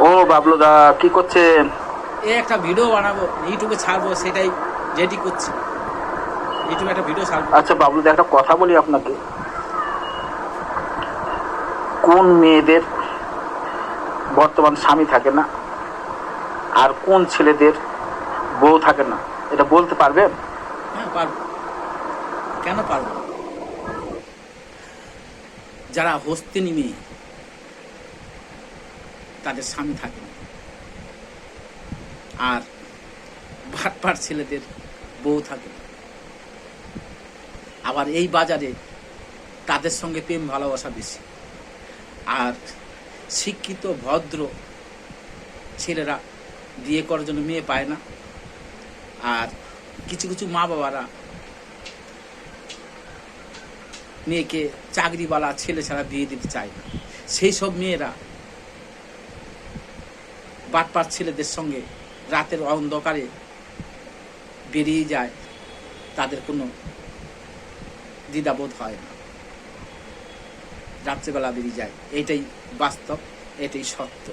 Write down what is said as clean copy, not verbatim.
ও বাবলুদা, কি করছেন? এই একটা ভিডিও বানাবো, ইউটিউবে ছাড়বো, সেটাই রেডি করছি। ইউটিউবে একটা ভিডিও ছাড়বো। আচ্ছা বাবলুদা, একটা কথা বলি আপনাকে। কোন মেয়েদের বর্তমান স্বামী থাকে না, আর কোন ছেলেদের বউ থাকে না, এটা বলতে পারবেন? হ্যাঁ পারবো, কেন পারবো? যারা হস্তিনী মেয়ে তাদের স্বামী থাকে না, আর ভাটপাট ছেলেদের বউ থাকে না। আবার এই বাজারে তাদের সঙ্গে প্রেম ভালোবাসা বেশি। আর শিক্ষিত ভদ্র ছেলেরা বিয়ে করার জন্য মেয়ে পায় না। আর কিছু কিছু মা বাবারা মেয়েকে চাকরিওয়ালা ছেলে ছাড়া বিয়ে দিতে চায় না। সেই সব মেয়েরা বাটপাট ছেলেদের সঙ্গে রাতের অন্ধকারে বেরিয়ে যায়, তাদের কোনো দ্বিধাবোধ হয় না, রাত্রেবেলা বেরিয়ে যায়। এটাই বাস্তব, এটাই সত্য।